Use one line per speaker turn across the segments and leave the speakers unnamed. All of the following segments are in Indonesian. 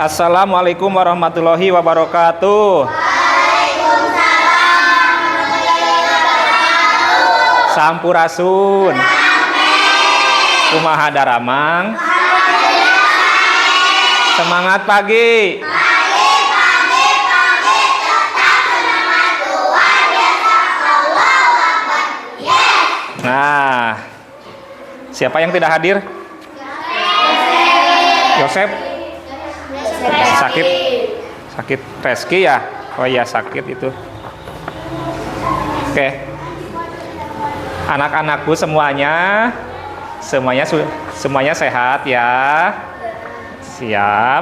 Assalamualaikum warahmatullahi wabarakatuh. Sampurasun. Kumaha daramang. Semangat pagi. Nah, siapa yang tidak hadir? Yosep. Sakit Reski ya? Oh iya, sakit itu. Oke. Anak-anakku semuanya sehat ya.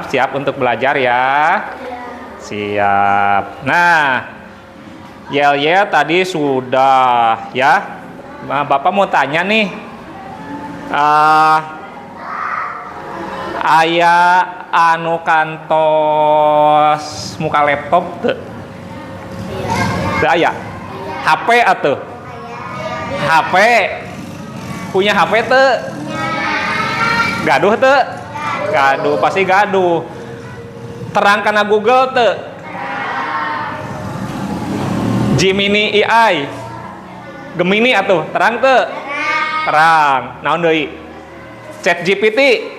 Siap untuk belajar ya. Siap. Nah, Yel tadi sudah ya. Nah, Bapak mau tanya nih. Aya anu kantos muka laptop teu? Teu aya. HP atuh. HP. Punya HP teu? Gaduh teu? Gaduh, pasti gaduh. Terang kana Google teu? Gemini AI. Gemini atuh, terang teu? Terang. Naon deui? ChatGPT.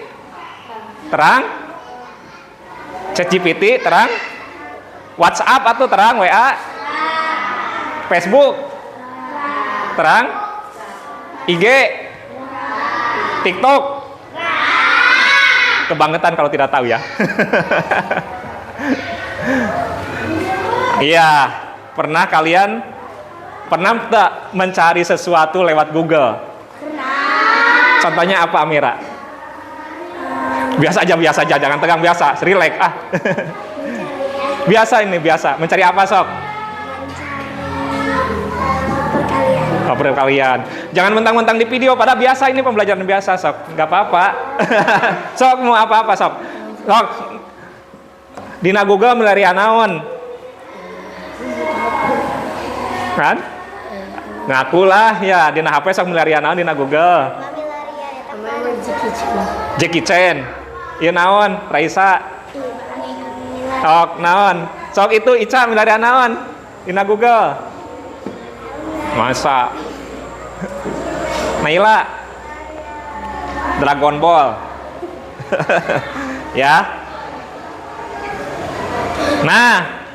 Terang? ChatGPT terang? WhatsApp atau terang? WA? Facebook? Terang? IG? TikTok? Kebangetan kalau tidak tahu ya. Iya, pernah kalian tak mencari sesuatu lewat Google? Contohnya apa, Amira? Biasa aja, jangan tegang, biasa, relax ah. Biasa, mencari apa sok? Perkalian. Jangan mentang-mentang di video, pada biasa, ini pembelajaran biasa sok, nggak apa-apa. Sok mau apa-apa sok. Dina Google mencari anaon? Kan? Ngakulah ya, dina HP sok mencari anaon dina Google. Jackie Chan. Ieu naon? Raisa. Naon? Sok itu Ica milarian naon? Dina Google. Masa? Naila. Dragon Ball. Ya. Nah,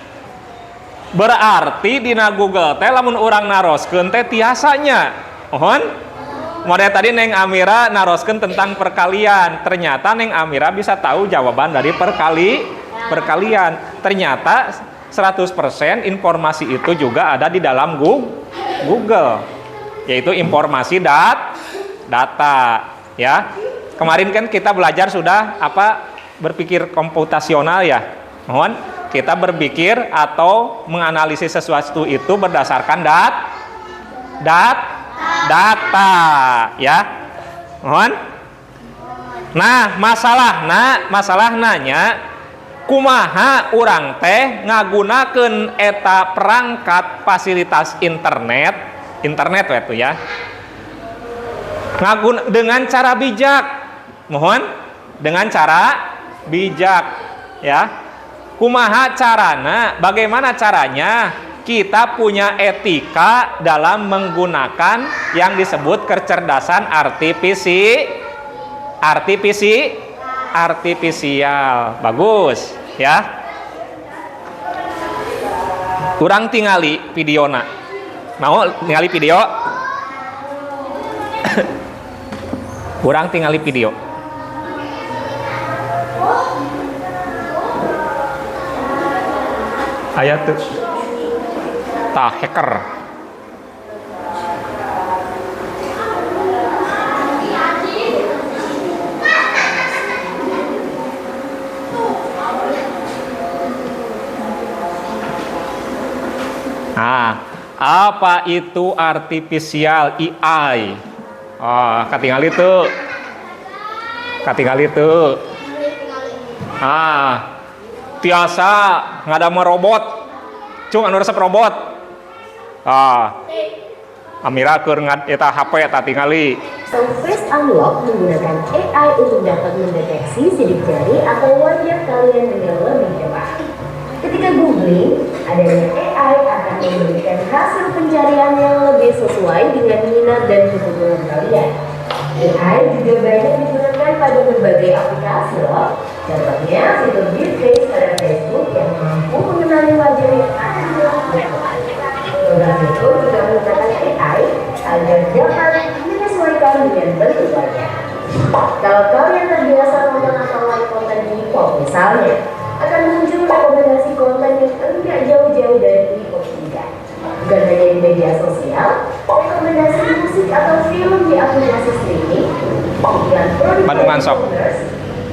berarti dina Google teh lamun urang naroskeun teh tiasanya. Mohon. Model tadi Neng Amira naroskeun tentang perkalian. Ternyata Neng Amira bisa tahu jawaban dari perkalian. Ternyata 100% informasi itu juga ada di dalam Google. Yaitu informasi data, ya. Kemarin kan kita belajar sudah berpikir komputasional ya. Mohon kita berpikir atau menganalisis sesuatu itu berdasarkan data ya. Mohon. Nah, masalah nanya kumaha urang teh ngagunakeun eta perangkat fasilitas internet itu ya. Dengan cara bijak. Mohon, dengan cara bijak ya. Kumaha carana? Bagaimana caranya? Kita punya etika dalam menggunakan yang disebut kecerdasan artifisial. Bagus ya. Urang tingali videona. Mau tingali video? Urang tingali video. Aya tuh hacker. Nah, apa itu artificial AI? Katingali tuh. Tiasa ngadama robot. Cung anu resep robot. Amira keur eta HP eta tingali
Sang face unlock menggunakan AI untuk dapat mendeteksi sidik jari atau wajah kalian dengan lebih cepat. Ketika googling, adanya AI akan memberikan hasil pencarian yang lebih sesuai dengan minat dan kebutuhan kalian. AI juga banyak digunakan pada berbagai aplikasi loh. Contohnya fitur deepfake pada Facebook yang mampu mengenali wajah yang ada di dalam foto. Program itu juga menggunakan AI agar dapat menyesuaikan dengan bentuk wajah. Kalau kalian terbiasa nonton atau like konten K-pop misalnya, akan muncul rekomendasi konten yang enggak jauh-jauh dari K-pop juga. Bukan hanya di media sosial, rekomendasi musik atau film di aplikasi streaming, iklan produk
Bandungan sok.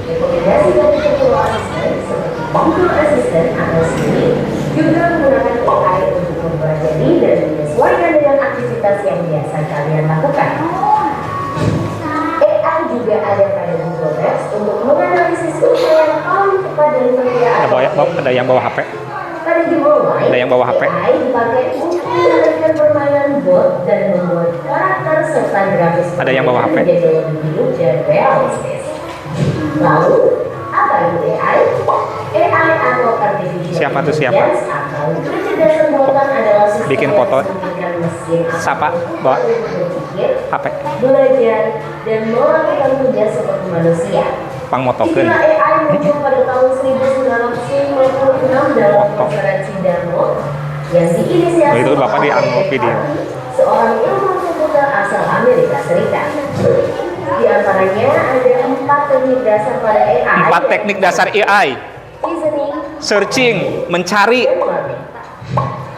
rekomendasi dari virtual assistant seperti Google Assistant atau Siri juga menggunakan AI untuk mempelajari dan menyesuaikan dengan aktivitas yang biasa kalian lakukan. AI juga ada pada Google Maps untuk menganalisis rute yang paling tepat dari perkiraan.
Ada yang bawa HP.
Pada game online,
Ada yang bawa HP.
AI dipakai untuk mengendalikan permainan bot dan membuat karakter serta grafis
Ada yang bawa HP.
menjadi lebih hidup dan realistis. Lalu, apa itu AI? AI atau artificial
Siapa tuh siapa?
intelligence atau kecerdasan buatan adalah sistem
Bikin
yang
foto.
memungkinkan mesin atau
Siapa? Bawa
untuk berpikir,
HP.
belajar, dan melakukan tugas seperti manusia.
Pang motokeun.
Istilah AI muncul pada tahun 1956 dalam konferensi Dartmouth yang diinisiasi
Itu Bapak
oleh
dianggo video.
seorang ilmuwan komputer asal Amerika Serikat. Di antaranya ada 4 teknik dasar pada AI.
4 teknik dasar AI.
Reasoning,
Searching, mencari.
dan learning.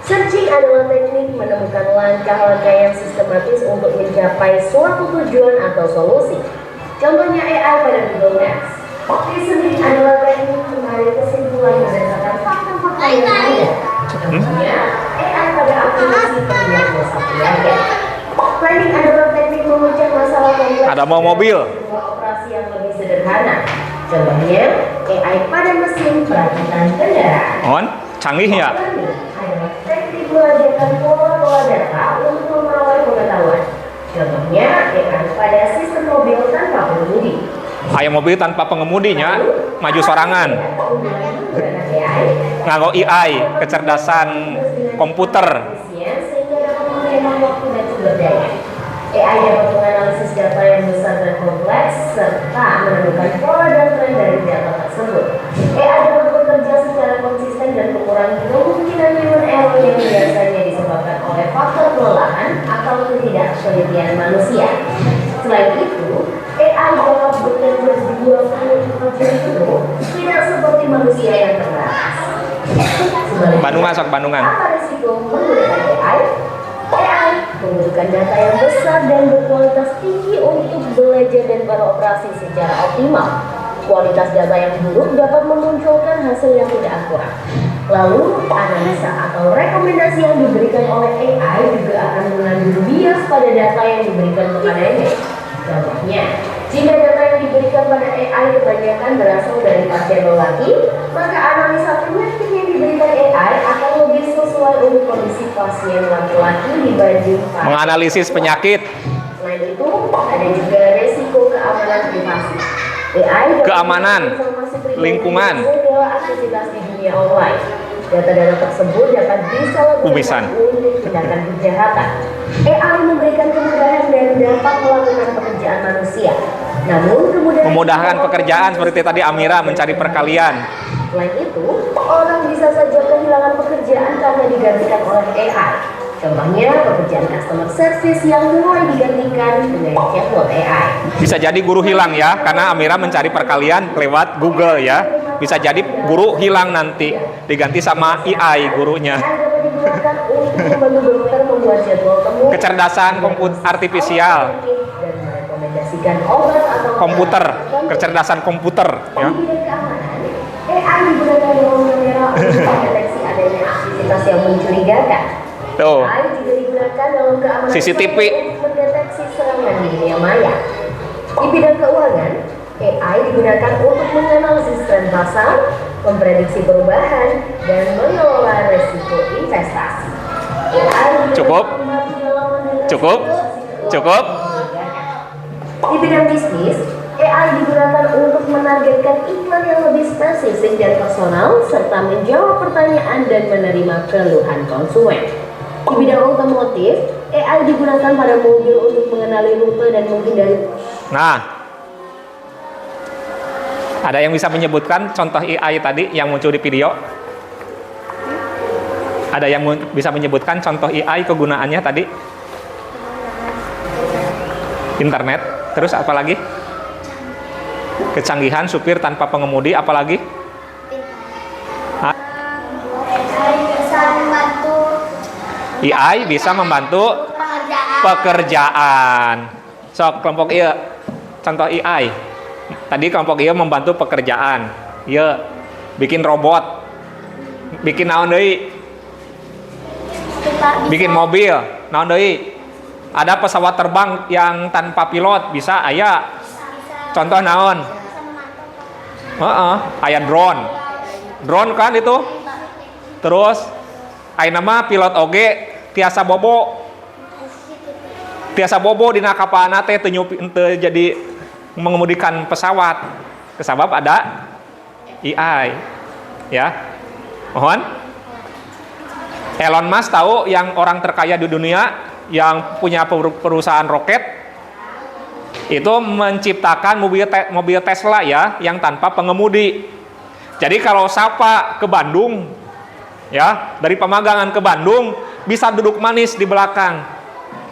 Searching adalah teknik menemukan langkah-langkah yang sistematis untuk mencapai suatu tujuan atau solusi. Contohnya AI pada Google Maps. Reasoning adalah teknik menarik kesimpulan berdasarkan fakta-fakta yang ada. Contohnya AI pada aplikasi pendiagnosa penyakit. Planning adalah teknik memecah masalah kompleks.
Ada mau mobil.
Sebuah operasi yang lebih sederhana. Contohnya AI pada mesin perakitan kendaraan.
On, canggih ya.
Learning adalah teknik belajarkan pola-pola data untuk memperoleh pengetahuan. Contohnya AI pada sistem mobil tanpa pengemudi.
Aya mobil tanpa pengemudinya, maju sorangan. Nganggo AI, kecerdasan komputer.
Sehingga dapat menghemat waktu dan sumber daya. AI dapat menganalisis data yang besar dan kompleks serta menemukan pola dan tren dari data tersebut. AI dapat bekerja secara konsisten dan mengurangi kemungkinan human error yang biasanya disebabkan oleh faktor kelelahan atau ketidaktelitian manusia. Selain itu, AI dapat bekerja 24 jam penuh, tidak seperti manusia yang terbatas. Sebaliknya,
Bandungan sok Bandungan.
apa risiko menggunakan AI? AI membutuhkan data yang besar dan berkualitas tinggi untuk belajar dan beroperasi secara optimal. Kualitas data yang buruk dapat memunculkan hasil yang tidak akurat. Lalu, analisa atau rekomendasi yang diberikan oleh AI juga akan mengandung bias pada data yang diberikan kepadanya. Contohnya, jika data yang diberikan pada AI kebanyakan berasal dari pasien lelaki, maka analisa penyakit yang diberikan AI akan lebih sesuai untuk kondisi pasien laki-laki dibanding pasien.
Menganalisis penyakit.
Selain itu, ada juga resiko keamanan privasi. AI dapat
Keamanan,
memberikan informasi pribadi
lingkungan.
segala aktivitas di dunia online. Data-data tersebut dapat
Kumisan.
disalahgunakan untuk tindakan kejahatan. AI memberikan kemudahan dan dapat melakukan pekerjaan manusia. Namun kemudahan
Memudahkan pekerjaan seperti tadi Amira mencari perkalian.
Selain itu, orang bisa saja kehilangan pekerjaan karena digantikan oleh AI. Contohnya, pekerjaan customer service yang mulai digantikan dengan chatbot AI.
Bisa jadi guru hilang ya, karena Amira mencari perkalian lewat Google ya. Bisa jadi guru hilang nanti, diganti sama AI gurunya.
AI dapat digunakan untuk membantu dokter membuat jadwal temu,
Kecerdasan artifisial,
dan merekomendasikan obat atau
komputer,
obat.
kecerdasan komputer ya.
Di bidang keamanan, AI digunakan dalam kamera untuk mendeteksi adanya aktivitas yang mencurigakan.
Tuh,
AI juga digunakan dalam keamanan
CCTV.
untuk mendeteksi serangan di dunia maya. Di bidang keuangan, AI digunakan untuk menganalisis tren pasar, memprediksi perubahan, dan mengelola risiko investasi. AI juga
Cukup?
dapat membantu dalam mendeteksi
Cukup?
risiko
Cukup?
mencurigakan. Di bidang bisnis, AI digunakan untuk menargetkan iklan yang lebih spesifik dan personal, serta menjawab pertanyaan dan menerima keluhan konsumen. Di bidang otomotif, AI digunakan pada mobil untuk mengenali rute dan menghindari.
Nah, ada yang bisa menyebutkan contoh AI tadi yang muncul di video? Ada yang bisa menyebutkan contoh AI kegunaannya tadi? Internet, terus apa lagi? Kecanggihan supir tanpa pengemudi, apa lagi? AI bisa membantu pekerjaan. So, kelompok iya, contoh AI. Tadi kelompok iya membantu pekerjaan. Iya, bikin robot, bikin naon deui? Bikin mobil, naon deui? Ada pesawat terbang yang tanpa pilot, bisa aya. Contoh naon? Aya drone. Drone kan itu. Terus aya nama pilot oge tiasa bobo. Tiasa bobo dina kapalna teh teu jadi mengemudikan pesawat. Kesabab ada AI. Ya. Mohon. Elon Musk tahu yang orang terkaya di dunia yang punya perusahaan roket itu menciptakan mobil Tesla ya yang tanpa pengemudi. Jadi kalau Sapa ke Bandung ya, dari Pemagangan ke Bandung bisa duduk manis di belakang.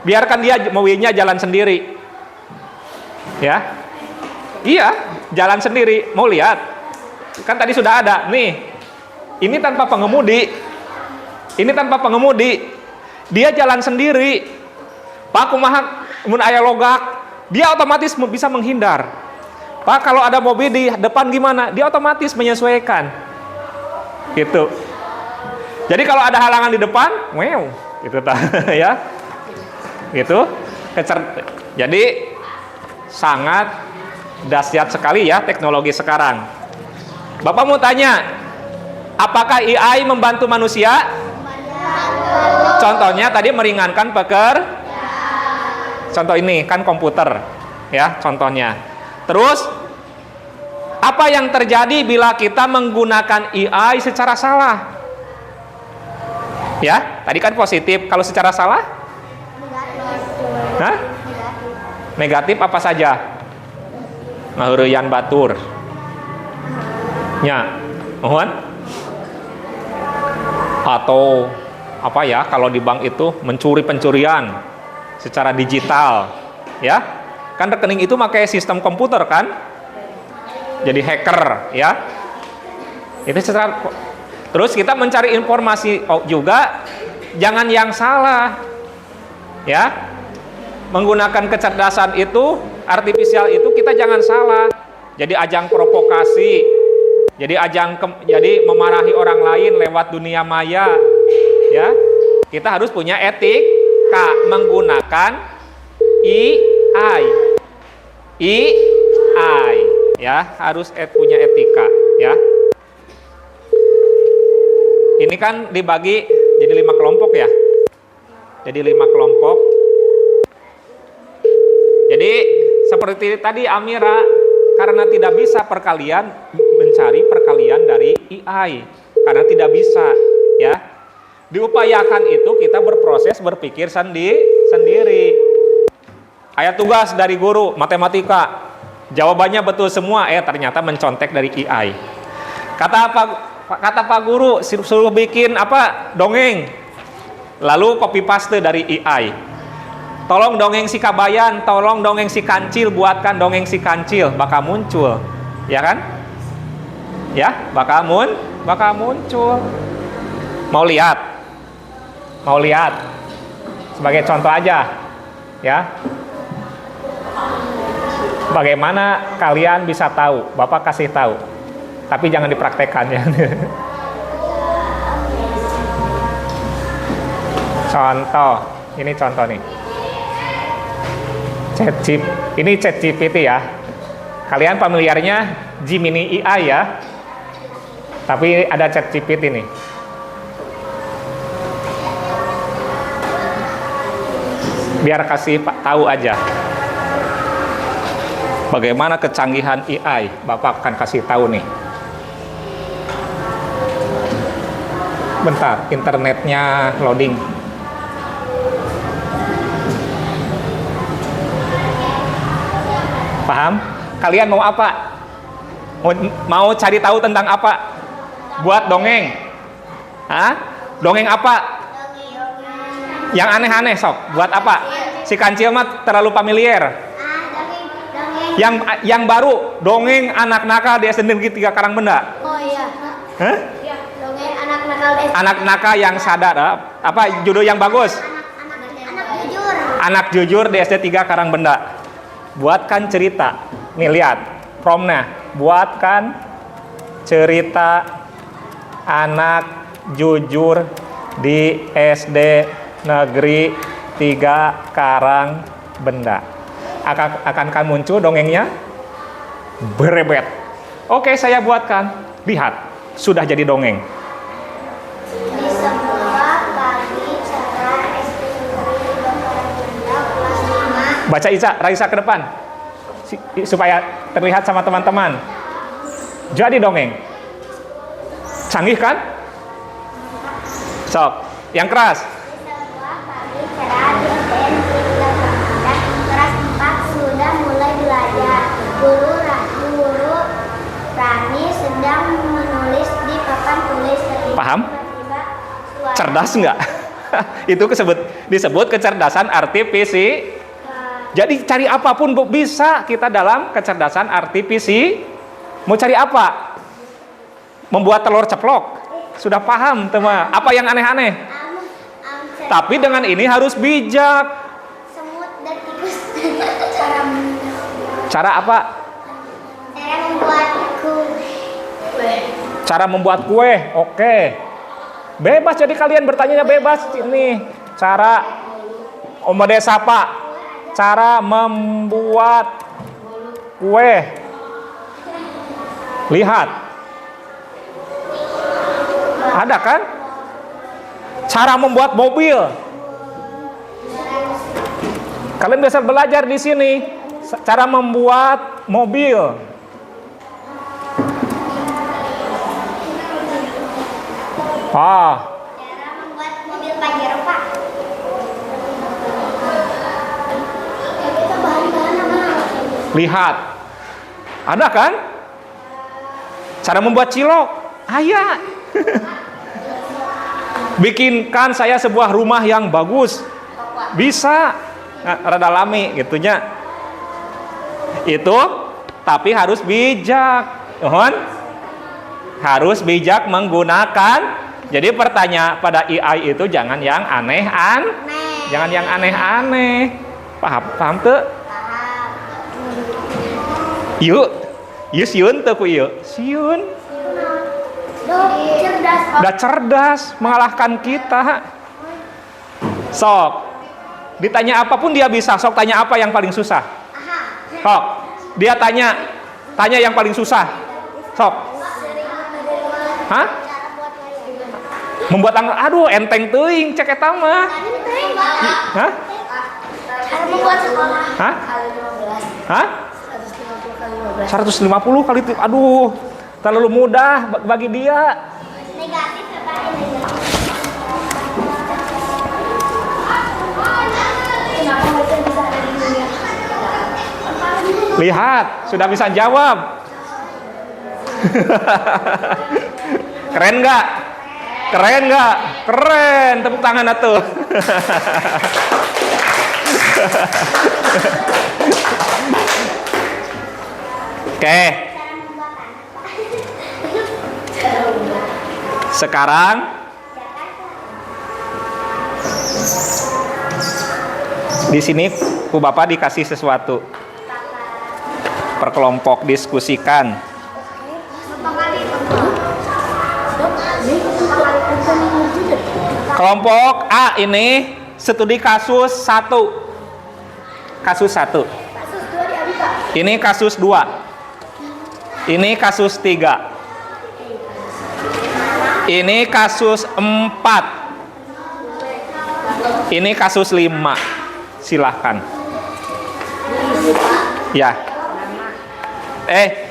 Biarkan dia mobilnya jalan sendiri. Ya. Iya, jalan sendiri. Mau lihat? Kan tadi sudah ada. Nih. Ini tanpa pengemudi. Ini tanpa pengemudi. Dia jalan sendiri. Pak kumaha mun aya logak, dia otomatis bisa menghindar. Pak kalau ada mobil di depan gimana? Dia otomatis menyesuaikan. Gitu. Jadi kalau ada halangan di depan, wow, gitu ya. Gitu. Jadi sangat dahsyat sekali ya teknologi sekarang. Bapak mau tanya, apakah AI membantu manusia? Contohnya tadi meringankan contoh ini kan komputer ya contohnya. Terus apa yang terjadi bila kita menggunakan AI secara salah? Ya, tadi kan positif. Kalau secara salah? Hah? Negatif apa saja? Ngaheureyan batur. Ya, mohon. Atau apa ya kalau di bank itu pencurian secara digital ya kan rekening itu pakai sistem komputer kan jadi hacker ya itu secara. Terus kita mencari informasi juga jangan yang salah ya, menggunakan kecerdasan itu artifisial itu kita jangan salah jadi ajang provokasi, jadi jadi memarahi orang lain lewat dunia maya. Ya, kita harus punya etika menggunakan AI, ya harus punya etika, ya. Ini kan dibagi jadi 5 kelompok ya, jadi 5 kelompok. Jadi seperti tadi Amira, karena tidak bisa mencari perkalian dari AI, karena tidak bisa, ya. Diupayakan itu kita berproses berpikir sendiri. Ayat tugas dari guru matematika, jawabannya betul semua, ternyata mencontek dari AI. Kata Pak Guru suruh bikin dongeng, lalu copy paste dari AI. Tolong dongeng si Kabayan, tolong dongeng si Kancil, buatkan dongeng si Kancil, bakal muncul, ya kan? Ya, bakal muncul. Mau lihat sebagai contoh aja ya, bagaimana kalian bisa tahu? Bapak kasih tahu tapi jangan dipraktekkan ya. Ini contoh nih ini ChatGPT ya, kalian familiarnya Gemini AI ya, tapi ada ChatGPT nih. Biar kasih tahu aja. Bagaimana kecanggihan AI? Bapak akan kasih tahu nih. Bentar, internetnya loading. Paham? Kalian mau apa? Mau cari tahu tentang apa? Buat dongeng? Hah? Dongeng apa? Yang aneh-aneh sok. Buat apa? Si Kancil mah terlalu familiar. Yang baru, dongeng anak nakal di SD Negeri 3 Karangbenda.
Oh iya.
Hah?
Dongeng anak nakal SD.
Anak nakal yang sadar. Apa judul yang bagus?
Anak jujur.
Anak jujur di SD 3 Karangbenda. Buatkan cerita. Nih lihat promnya. Buatkan cerita anak jujur di SD Negeri 3 Karangbenda. Akankah muncul dongengnya? Berebet. Oke, saya buatkan. Lihat, sudah jadi dongeng.
Di sebuah pagi cara SD Negeri 3 Karangbenda kelas 5.
Baca Raisa ke depan supaya terlihat sama teman-teman. Jadi dongeng. Canggih kan? Sok, yang keras.
Di sebuah pagi cerah di SD Negeri 3 Karangbenda kelas 4 sudah mulai belajar. Guru Rani sedang menulis di papan tulis.
Paham?
Tiba-tiba suara
Cerdas nggak? Itu disebut kecerdasan artifisi. Jadi cari apapun Bu, bisa kita dalam kecerdasan artifisi. Mau cari apa? Membuat telur ceplok. Sudah paham teman? Apa yang aneh-aneh? Tapi dengan ini harus bijak.
semut dan tikus.
Cara apa?
Cara membuat kue.
Cara membuat kue. Oke. Bebas, jadi kalian bertanya bebas. Ini cara Omode Sapa. Cara membuat kue. Lihat. Ada kan? Cara membuat mobil. Kalian bisa belajar di sini. Cara membuat mobil.
Cara membuat mobil Pajero, Pak. Kita bahan-bahan apa?
Lihat. Ada kan? Cara membuat cilok. Ayah. Bikinkan saya sebuah rumah yang bagus. Bisa. Nah, rada lami gitunya. Itu tapi harus bijak. Mohon. Harus bijak menggunakan. Jadi pertanyaan pada AI itu jangan yang aneh-aneh. Jangan yang aneh-aneh. Paham tuh?
Paham.
Yuk. Yuk siun tuh ku yuk. Siun.
Cerdas.
Udah cerdas mengalahkan kita. Sok. Ditanya apapun dia bisa. Sok tanya apa yang paling susah. Sok. Dia tanya yang paling susah. Sok. Hah? Membuat angka. Aduh, enteng teuing cek eta mah. Hah?
Cara membuat sekolah.
Hah? Hah?
150
150 kali itu. Aduh, terlalu mudah bagi dia.
Negatif ya, Pak? Negatif. Kenapa mereka bisa ada di dunia?
Lihat, sudah bisa jawab. Keren nggak? Keren nggak? Keren, tepuk tangan atuh. Oke. Sekarang di sini Bu Bapak dikasih sesuatu. Perkelompok diskusikan. Kelompok A ini studi kasus 1. Kasus 1. Ini kasus 2. Ini kasus 3. Ini kasus 4. Ini kasus 5. Silahkan. Ya.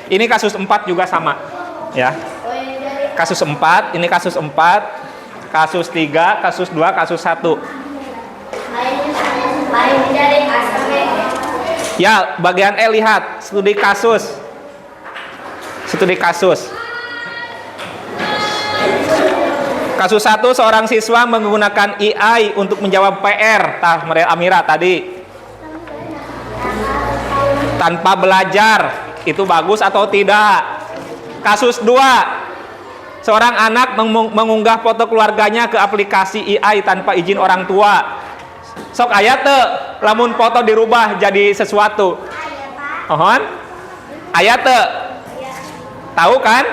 Ini kasus 4 juga sama. Ya. Kasus 4, ini kasus 4, kasus 3, kasus 2, kasus 1. Ya, bagian E lihat, studi kasus. Studi kasus. Kasus 1, seorang siswa menggunakan AI untuk menjawab PR. Amira tadi. Tanpa belajar, itu bagus atau tidak? Kasus 2, seorang anak mengunggah foto keluarganya ke aplikasi AI tanpa izin orang tua. Sok aya teu lamun foto dirubah jadi sesuatu. Ohon? Aya teu? Tahu kan?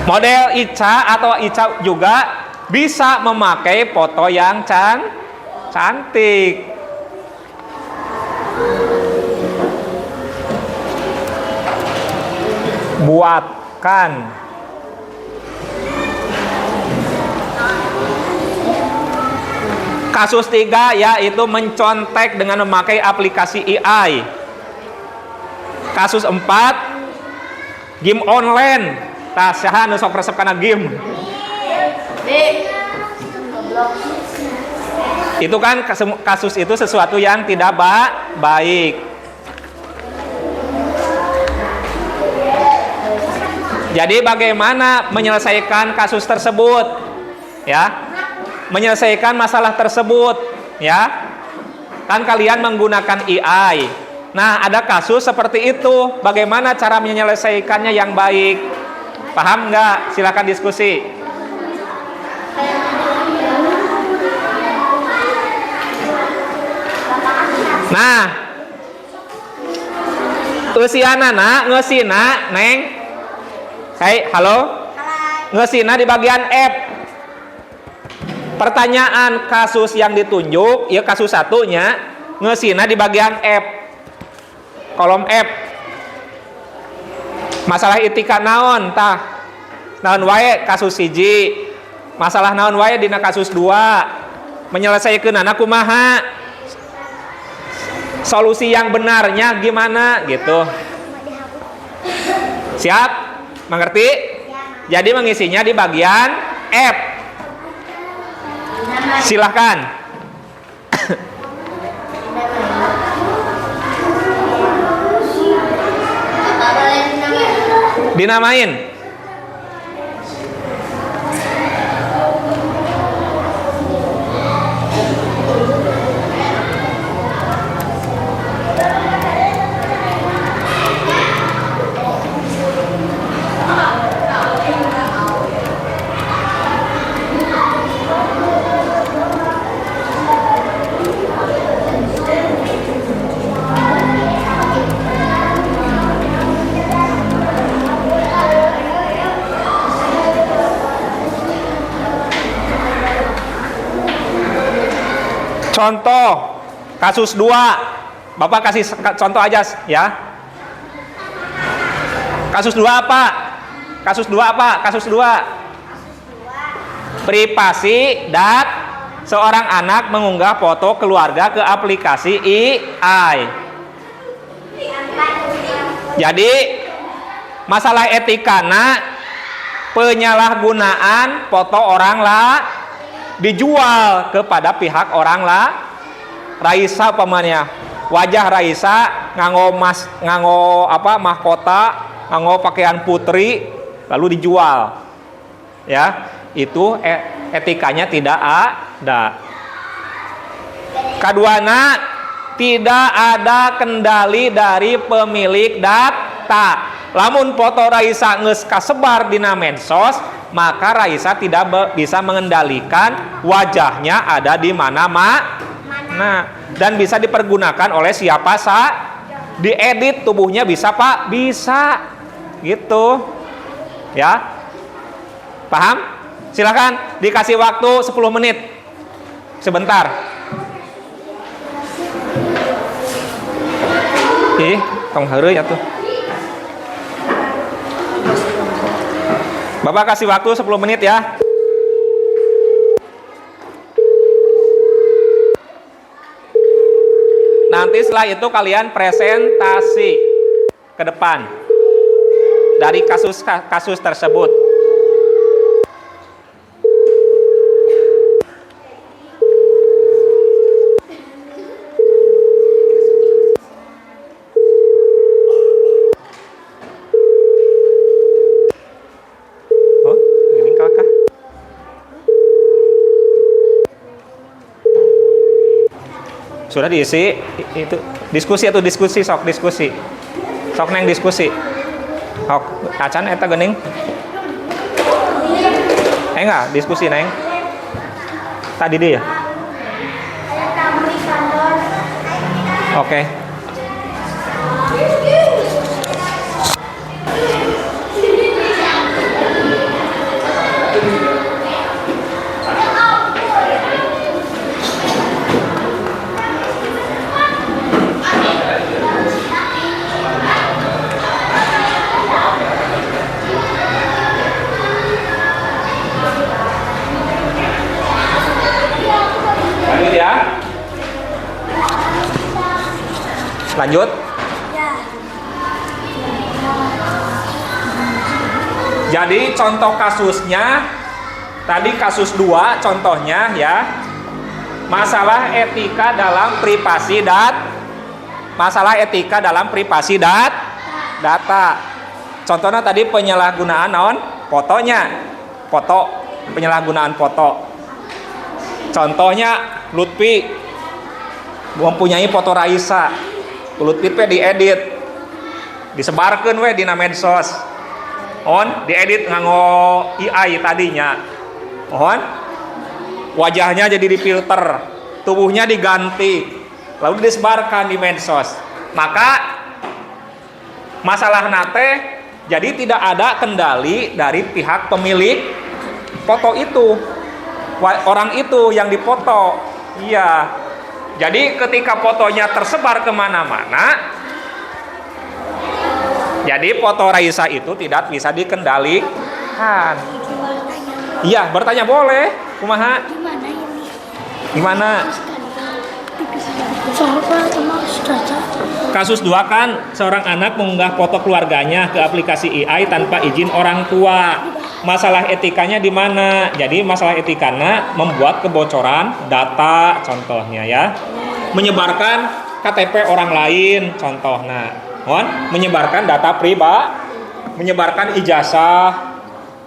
Model Ica atau Ica juga bisa memakai foto yang cantik. Buatkan. Kasus 3 yaitu mencontek dengan memakai aplikasi AI. Kasus 4, game online. Tah saha nu sok resep kana game? Itu kan kasus itu sesuatu yang tidak baik. Jadi bagaimana menyelesaikan kasus tersebut? Ya. Menyelesaikan masalah tersebut, ya. Kan kalian menggunakan AI. Nah, ada kasus seperti itu. Bagaimana cara menyelesaikannya yang baik? Paham nggak? Silakan diskusi. Nah, usianana ngesina, Neng. Hai, halo. Ngesina di bagian F. Pertanyaan kasus yang ditunjuk, ya kasus satunya, ngesina di bagian F. Kolom F. Masalah etika naon, tah. Naon wae kasus 1. Masalah naon wae dina kasus 2. Menyelesaikeunana kumaha? Solusi yang benarnya gimana gitu. Siap? Mengerti? Jadi mengisinya di bagian F. Silahkan. Dinamain. Contoh kasus 2. Bapak kasih contoh aja ya. Kasus 2 apa? Kasus 2 apa? Kasus 2. Privasi dat seorang anak mengunggah foto keluarga ke aplikasi AI. Jadi masalah etikana penyalahgunaan foto orang dijual kepada pihak orang Raisa pamannya. Wajah Raisa nganggo mahkota, nganggo pakaian putri lalu dijual. Ya, itu etikanya tidak ada. Kaduana, tidak ada kendali dari pemilik data. Lamun foto Raisa geus kasebar dina medsos, maka Raisa tidak bisa mengendalikan wajahnya ada di mana. Nah, dan bisa dipergunakan oleh siapa diedit tubuhnya bisa Pak? Bisa. Gitu. Ya. Paham? Silakan dikasih waktu 10 menit. Sebentar. Tong heureuy atuh. Bapak kasih waktu 10 menit ya. Nanti Nanti setelah itu kalian presentasi ke depan dari kasus tersebut. Oh, ini kakak. Sudah diisi itu diskusi atau diskusi sok neng diskusi sok acan eta geuning enggak diskusi neng tadi dia oke. Lanjut. Jadi contoh kasusnya tadi kasus 2 contohnya ya. Masalah etika dalam privasi data. Contohnya tadi penyalahgunaan penyalahgunaan foto. Contohnya Lutfi mempunyai foto Raisa. Lutfi diedit, disebarkan di medsos. Diedit nganggo AI tadinya. Wajahnya jadi difilter, tubuhnya diganti, lalu disebarkan di medsos. Maka masalah nate jadi tidak ada kendali dari pihak pemilik foto itu. Orang itu yang difoto. Iya. Jadi ketika fotonya tersebar kemana-mana, jadi foto Raisa itu tidak bisa dikendalikan. Iya, bertanya boleh. Kumaha? Gimana? Kasus 2 kan seorang anak mengunggah foto keluarganya ke aplikasi AI tanpa izin orang tua. Masalah etikanya di mana? Jadi masalah etikanya membuat kebocoran data contohnya ya. Menyebarkan KTP orang lain contohnya. Menyebarkan data pribadi, menyebarkan ijazah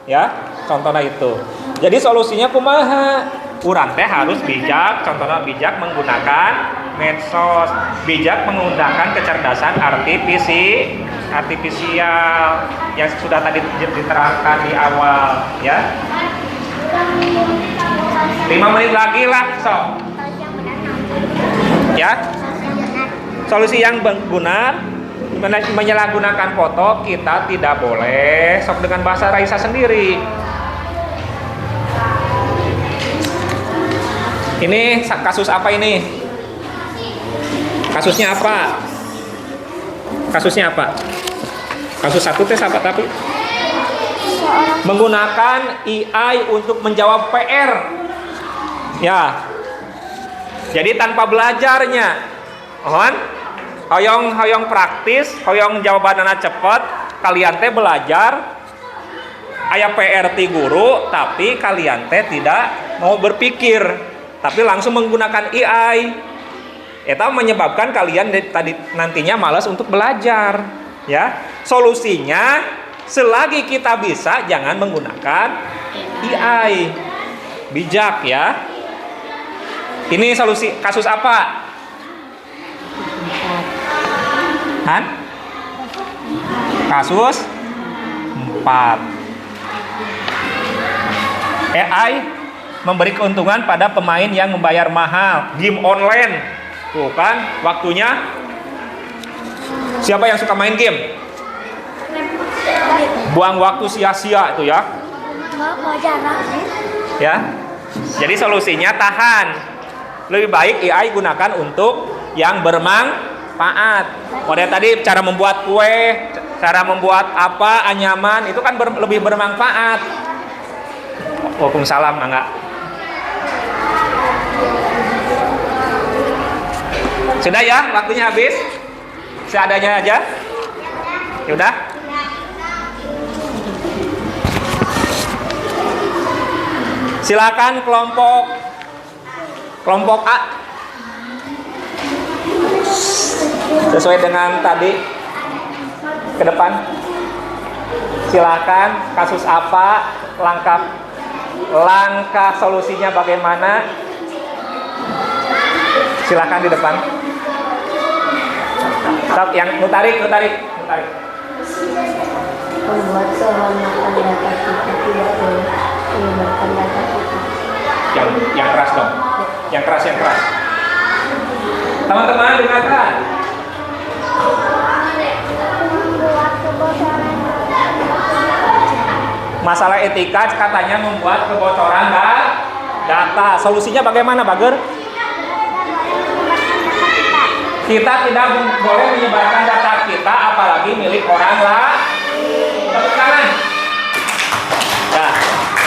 ya, contohnya itu. Jadi solusinya kumaha? Urang teh harus bijak, contohnya bijak menggunakan medsos, bijak menggunakan kecerdasan artifisial yang sudah tadi diterangkan di awal ya. 5 menit lagi lah sok ya. Solusi yang benar menyalahgunakan foto kita tidak boleh sok dengan bahasa Raisa sendiri. Ini kasus apa ini? Kasusnya apa? Kasus 1 tes apa tapi? Menggunakan AI untuk menjawab PR. Ya. Jadi tanpa belajarnya. Hoyong praktis, hoyong jawabanana cepet, kalian teh belajar aya PR ti guru, tapi kalian teh tidak mau berpikir, tapi langsung menggunakan AI. Itu menyebabkan kalian tadi nantinya malas untuk belajar, ya. Solusinya selagi kita bisa jangan menggunakan AI. Bijak ya. Ini solusi kasus apa? Kasus 4. AI memberi keuntungan pada pemain yang membayar mahal. Game online. Tuh kan, waktunya. Siapa yang suka main game? Buang waktu sia-sia itu ya. Ya. Jadi solusinya tahan. Lebih baik AI gunakan untuk yang bermanfaat. Model tadi cara membuat kue, cara membuat apa anyaman itu kan lebih bermanfaat. Waalaikumsalam, enggak. Sudah ya, waktunya habis. Seadanya aja. Ya udah. Silakan kelompok A. Sesuai dengan tadi ke depan. Silakan, kasus apa, langkah solusinya bagaimana? Silakan di depan. Stop, yang tarik.
Membuat kehormatan data kita tidak boleh menyebarkan data kita.
Yang keras dong. Yang keras. Teman-teman dengarkan. Masalah etika katanya membuat kebocoran data. Solusinya bagaimana, Bager? Kita tidak boleh menyebarkan data kita, apalagi milik orang lain. Tepuk tangan. Nah,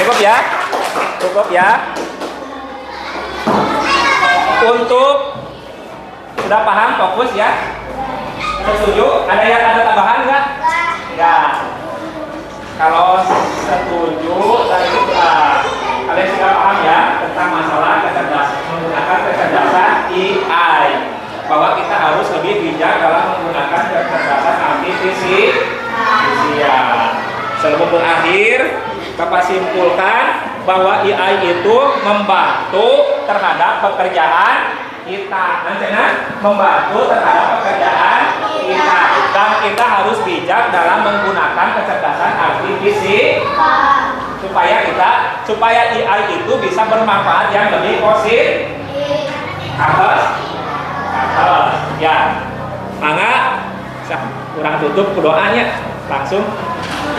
cukup ya. Untuk sudah paham, fokus ya. Setuju? Ada tambahan nggak? Ya. Kalau setuju, kalian sudah paham ya tentang masalah menggunakan kecerdasan AI, bahwa kita harus lebih bijak dalam menggunakan kecerdasan artifisial. Sebelum berakhir, Bapak simpulkan bahwa AI itu membantu terhadap pekerjaan kita, membantu terhadap pekerjaan kita, dan kita harus bijak dalam menggunakan kecerdasan artifisial supaya AI itu bisa bermanfaat yang lebih positif. Ya, mangga kurang tutup doanya langsung.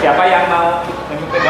Siapa yang mau memimpin